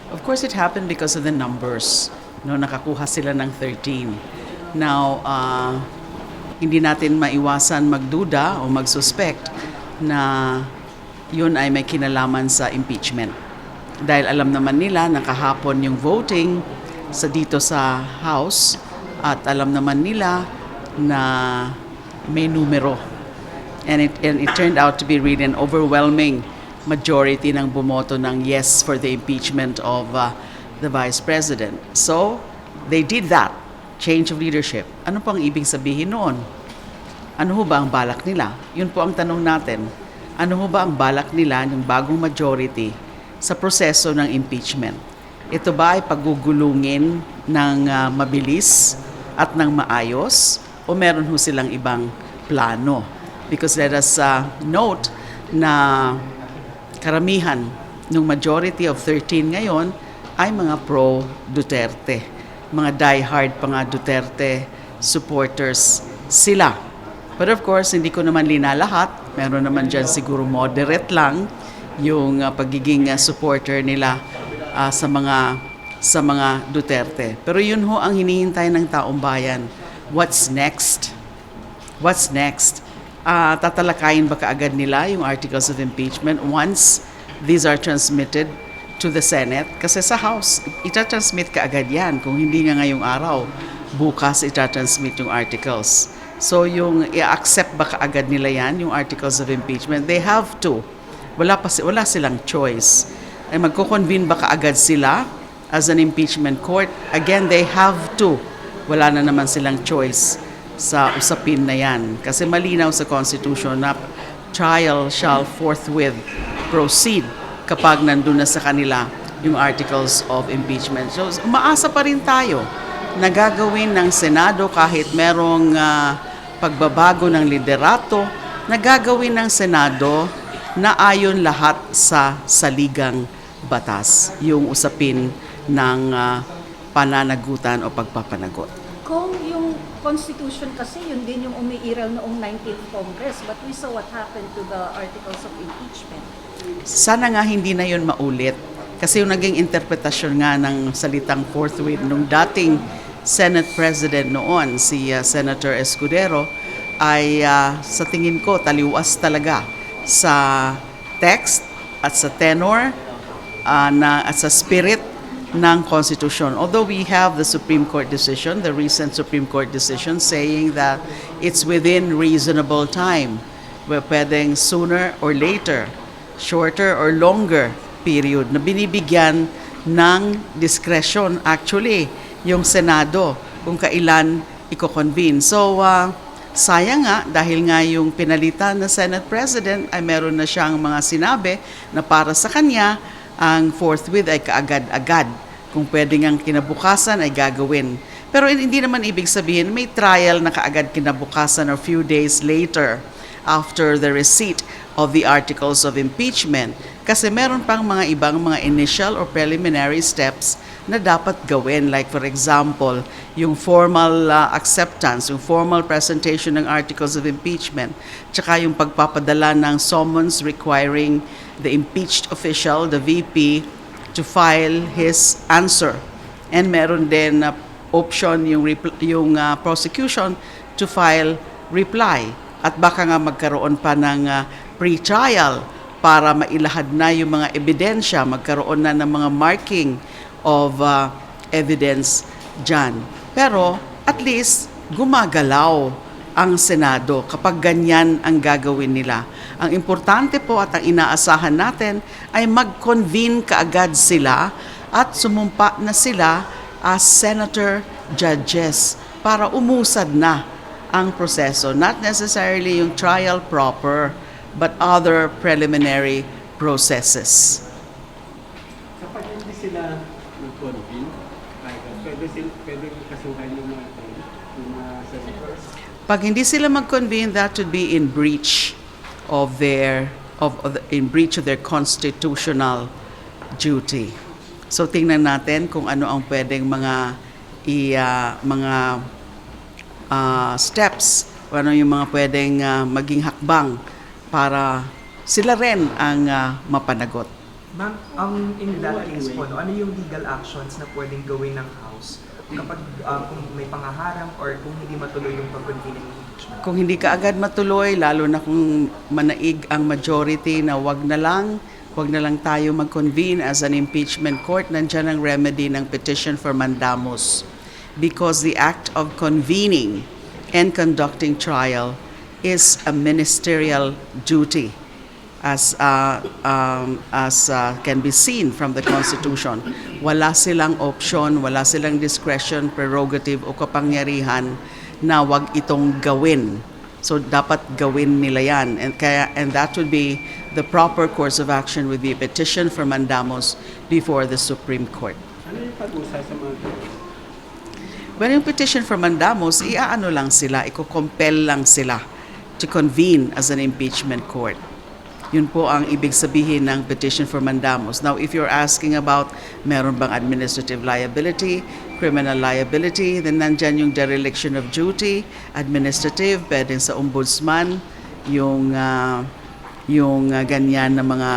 Of course, it happened because of the numbers. No, nakakuha sila ng 13. Now, hindi natin maiwasan magduda o magsuspect na yun ay may kinalaman sa impeachment. Dahil alam naman nila na kahapon yung voting dito sa House at alam naman nila na may numero. And it turned out to be really an overwhelming majority ng bumoto ng yes for the impeachment of the Vice President. So, they did that. Change of leadership. Ano pang ibig sabihin noon? Ano ho ba ang balak nila? Yun po ang tanong natin. Ano ho ba ang balak nila ng bagong majority sa proseso ng impeachment? Ito ba ay pagugulungin ng mabilis at ng maayos? O meron ho silang ibang plano? Because let us note na karamihan ng majority of 13 ngayon ay mga pro-Duterte. Mga die-hard pa nga Duterte supporters sila. But of course, hindi ko naman linalahat. Meron naman dyan siguro moderate lang yung pagiging supporter nila sa mga Duterte. Pero yun ho ang hinihintay ng taong bayan. What's next? What's next? Tatalakayin ba kaagad nila yung articles of impeachment once these are transmitted to the Senate? Kasi sa House, itatransmit kaagad yan. Kung hindi nga ngayong araw, bukas itatransmit yung articles. So yung i-accept ba kaagad nila yan, yung articles of impeachment? They have to. Wala silang choice. Ay magko-convene ba kaagad sila as an impeachment court? Again, they have to. Wala na naman silang choice sa usapin na yan. Kasi malinaw sa Constitution na trial shall forthwith proceed kapag nandun na sa kanila yung articles of impeachment. So, umaasa pa rin tayo na gagawin ng Senado kahit merong pagbabago ng liderato, na gagawin ng Senado na ayon lahat sa saligang batas, yung usapin ng pananagutan o pagpapanagot. Kung yung Constitution kasi, yun din yung umiiral noong 19th Congress. But we saw what happened to the articles of impeachment. Sana nga hindi na yun maulit. Kasi yung naging interpretasyon nga ng salitang forthwith nung dating Senate President noon, si Senator Escudero, ay sa tingin ko taliwas talaga sa text at sa tenor at sa spirit ng Constitution. Although we have the Supreme Court decision, the recent Supreme Court decision saying that it's within reasonable time. We're pwedeng sooner or later, shorter or longer period na binibigyan ng discretion actually yung Senado kung kailan i-convene. So, sayang nga dahil nga yung pinalitan na Senate President ay meron na siyang mga sinabi na para sa kanya ang forthwith ay kaagad-agad. Kung pwedeng ang kinabukasan ay gagawin. Pero hindi naman ibig sabihin may trial na kaagad kinabukasan or few days later after the receipt of the articles of impeachment. Kasi meron pang mga ibang mga initial or preliminary steps na dapat gawin. Like for example, yung formal acceptance, yung formal presentation ng articles of impeachment, tsaka yung pagpapadala ng summons requiring the impeached official, the VP, to file his answer. And meron din option yung prosecution to file reply. At baka nga magkaroon pa ng pre-trial para mailahad na yung mga ebidensya, magkaroon na ng mga marking of evidence dyan. Pero at least gumagalaw ang Senado kapag ganyan ang gagawin nila. Ang importante po at ang inaasahan natin ay mag-convene kaagad sila at sumumpa na sila as senator judges para umusad na ang proseso. Not necessarily yung trial proper, but other preliminary processes. Kapag hindi sila nag-convene, pwede kasuhan yung mga senators? Pag hindi sila mag-convene, that would be in breach of their constitutional duty. So tingnan natin kung ano ang pwedeng mga steps, ano yung mga pwedeng maging hakbang para sila rin ang mapanagot. Ma'am, in that case po, no, ano yung legal actions na pwedeng gawin ng House kapag kung may pangaharang or kung hindi matuloy yung pag-convene ng impeachment? Kung hindi ka agad matuloy, lalo na kung manaig ang majority na wag na lang tayo mag-convene as an impeachment court, nandyan ang remedy ng petition for mandamus. Because the act of convening and conducting trial is a ministerial duty as can be seen from the Constitution. Wala silang option, wala silang discretion, prerogative o kapangyarihan na wag itong gawin. So dapat gawin nila yan. And that would be the proper course of action with the petition for mandamus before the Supreme Court. Ano yung pag-usa sa mga ganun? When yung petition for mandamus, iaano lang sila, iko-compel lang sila to convene as an impeachment court. Yun po ang ibig sabihin ng petition for mandamus. Now, if you're asking about meron bang administrative liability, criminal liability, then nandyan yung dereliction of duty, administrative, pwedeng sa ombudsman, yung ganyan na mga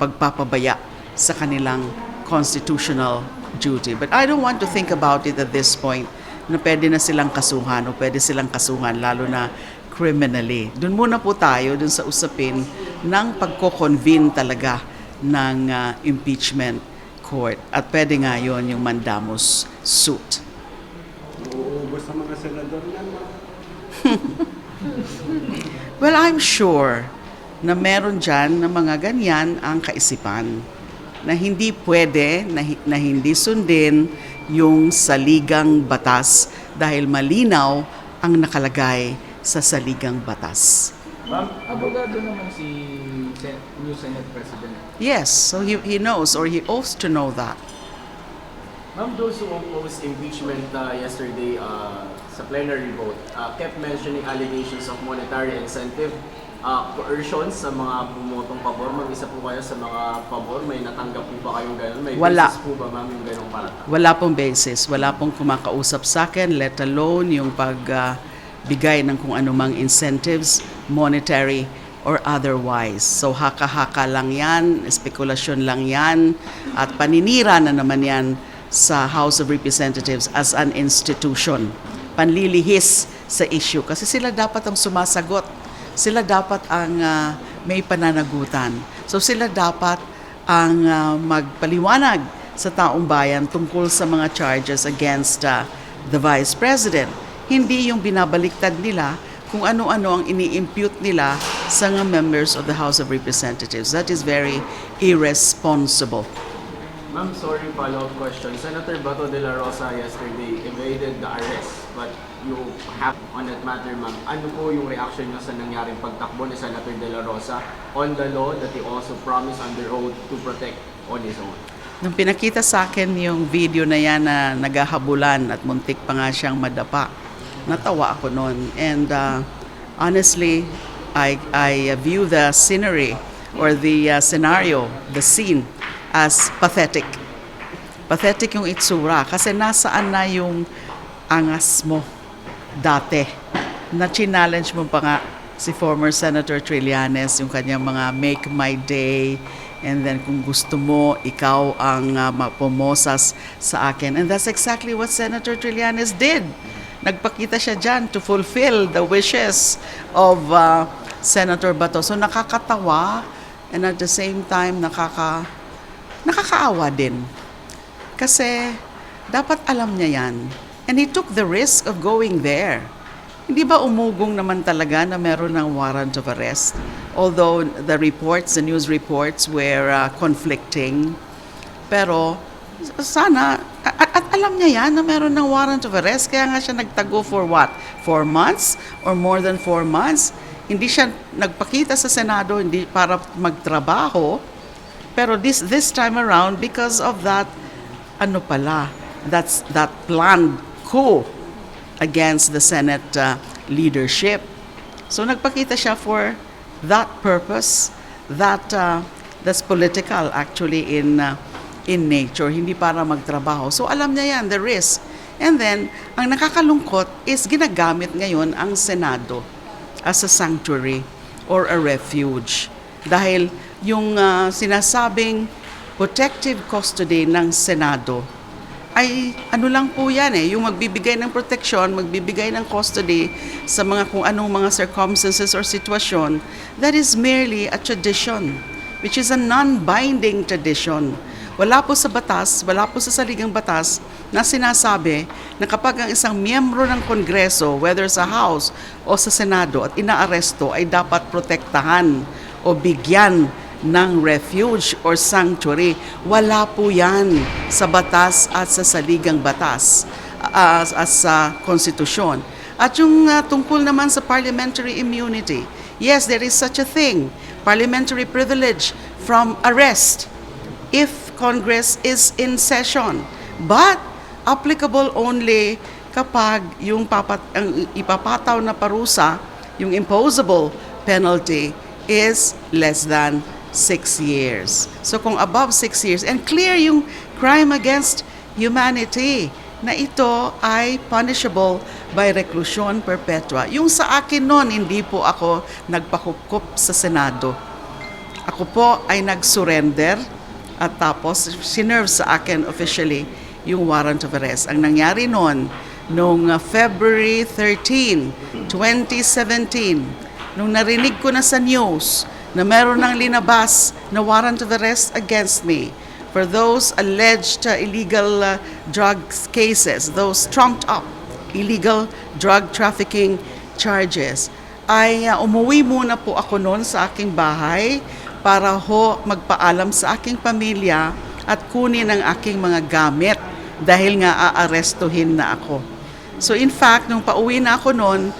pagpapabaya sa kanilang constitutional duty. But I don't want to think about it at this point na pwede na silang kasuhan o pwede silang kasuhan lalo na criminally. Doon muna po tayo dun sa usapin ng pagko-convene talaga ng impeachment court. At pwede nga yun yung mandamus suit. Uuubos sa mga senador yan, ma'am. Well, I'm sure na meron dyan na mga ganyan ang kaisipan na hindi pwede, na hindi sundin yung saligang batas dahil malinaw ang nakalagay sa saligang batas. Ma'am, abogado naman si new Senate President. Yes, so he knows or he ought to know that. Ma'am, those who opposed impeachment yesterday sa plenary vote kept mentioning allegations of monetary incentive, coercion sa mga bumotong pabor. Mag-isa po kayo sa mga pabor. May natanggap po ba kayong gano'n? May Wala. basis po ba, ma'am, yung gano'ng palata? Wala pong basis, wala pong kumakausap sa akin, let alone yung pagbigay ng kung anumang incentives, monetary or otherwise. So haka-haka lang yan, spekulasyon lang yan, at paninira na naman yan sa House of Representatives as an institution. Panlilihis sa issue kasi sila dapat ang sumasagot. Sila dapat ang may pananagutan. So sila dapat ang magpaliwanag sa taong bayan tungkol sa mga charges against the Vice President. Hindi yung binabaliktad nila kung ano-ano ang ini-impute nila sa mga members of the House of Representatives. That is very irresponsible. Ma'am, sorry, follow-up question. Senator Bato de la Rosa yesterday evaded the arrest, but you have on that matter, ma'am. Ano po yung reaction niyo sa nangyaring pagtakbo ni Senator de la Rosa on the law that he also promised under oath to protect on his own? Nung pinakita sa akin yung video na yan na naghahabulan at muntik pa nga siyang madapa, natawa ako noon. And honestly, I view the scenery or the scenario, the scene, as pathetic. Pathetic yung itsura kasi nasaan na yung angas mo dati na challenge mo pa nga si former Senator Trillanes, yung kanyang mga make my day, and then kung gusto mo, ikaw ang mapumosas sa akin. And that's exactly what Senator Trillanes did. Nagpakita siya dyan to fulfill the wishes of Senator Bato. So nakakatawa and at the same time nakakaawa din. Kasi dapat alam niya yan. And he took the risk of going there. Hindi ba umugong naman talaga na meron ng warrant of arrest? Although the news reports were conflicting. Pero sana, at alam niya yan na meron ng warrant of arrest. Kaya nga siya nagtago for what? 4 months? Or more than 4 months? Hindi siya nagpakita sa Senado hindi para magtrabaho. Pero this time around, because of that, that planned coup against the Senate leadership. So nagpakita siya for that purpose, that's political actually in nature, hindi para magtrabaho. So alam niya yan, the risk. And then, ang nakakalungkot is ginagamit ngayon ang Senado as a sanctuary or a refuge. Dahil yung sinasabing protective custody ng Senado ay ano lang po yan yung magbibigay ng protection, magbibigay ng custody sa mga kung anong mga circumstances or sitwasyon, that is merely a tradition, which is a non-binding tradition. Wala po sa batas, wala po sa saligang batas na sinasabi na kapag ang isang miyembro ng Kongreso, whether sa House o sa Senado, at inaaresto ay dapat protektahan o bigyan ng refuge or sanctuary. Wala po yan sa batas at sa saligang batas at sa konstitusyon. At yung tungkol naman sa parliamentary immunity, yes, there is such a thing, parliamentary privilege from arrest if Congress is in session. But applicable only kapag yung ang ipapataw na parusa, yung imposable penalty is less than 6 years. So kung above 6 years, and clear yung crime against humanity, na ito ay punishable by reclusion perpetua. Yung sa akin noon, hindi po ako nagpakupkup sa Senado. Ako po ay nag-surrender at tapos sinerve sa akin officially yung warrant of arrest. Ang nangyari noon, noong February 13, 2017, nung narinig ko na sa news na meron ng linabas na warrant of arrest against me for those alleged illegal drug cases, those trumped up illegal drug trafficking charges, ay umuwi muna po ako noon sa aking bahay para magpaalam sa aking pamilya at kunin ang aking mga gamit dahil nga aarestuhin na ako. So in fact, nung pauwi na ako noon,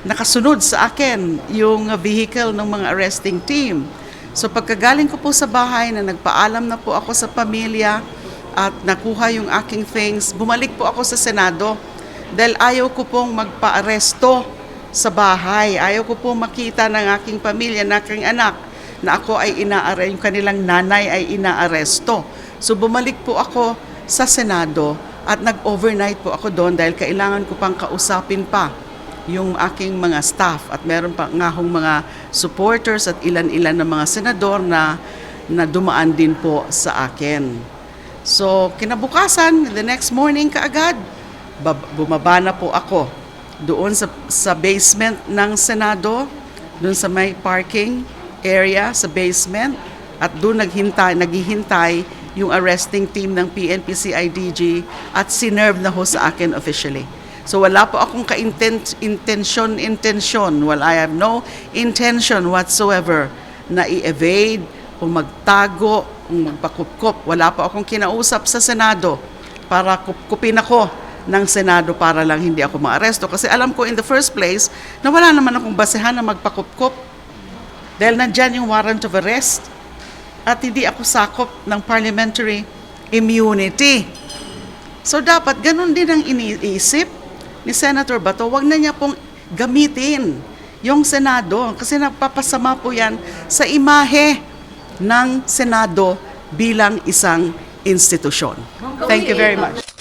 nakasunod sa akin yung vehicle ng mga arresting team. So pagkagaling ko po sa bahay na nagpaalam na po ako sa pamilya at nakuha yung aking things, bumalik po ako sa Senado dahil ayaw ko pong magpa-aresto sa bahay. Ayaw ko pong makita ng aking pamilya, ng aking anak, na ako ay yung kanilang nanay ay inaaresto. So bumalik po ako sa Senado at nag-overnight po ako doon dahil kailangan ko pang kausapin pa yung aking mga staff at meron pa nga hong mga supporters at ilan-ilan na mga senador na dumaan din po sa akin. So kinabukasan, the next morning kaagad, bumaba na po ako doon sa basement ng Senado, doon sa may parking area sa basement, at doon naghihintay yung arresting team ng PNP-CIDG at sinerve na ho sa akin officially. So wala po akong intention. I have no intention whatsoever na i-evade o magtago o magpakupkup. Wala po akong kinausap sa Senado para kupkupin ako ng Senado para lang hindi ako maaresto. Kasi alam ko in the first place na wala naman akong basehan na magpakupkup dahil nandyan yung warrant of arrest at hindi ako sakop ng parliamentary immunity. So dapat ganun din ang iniisip ni Senator Bato. Wag na niya pong gamitin yung Senado kasi nagpapasama po yan sa imahe ng Senado bilang isang institusyon. Thank you very much.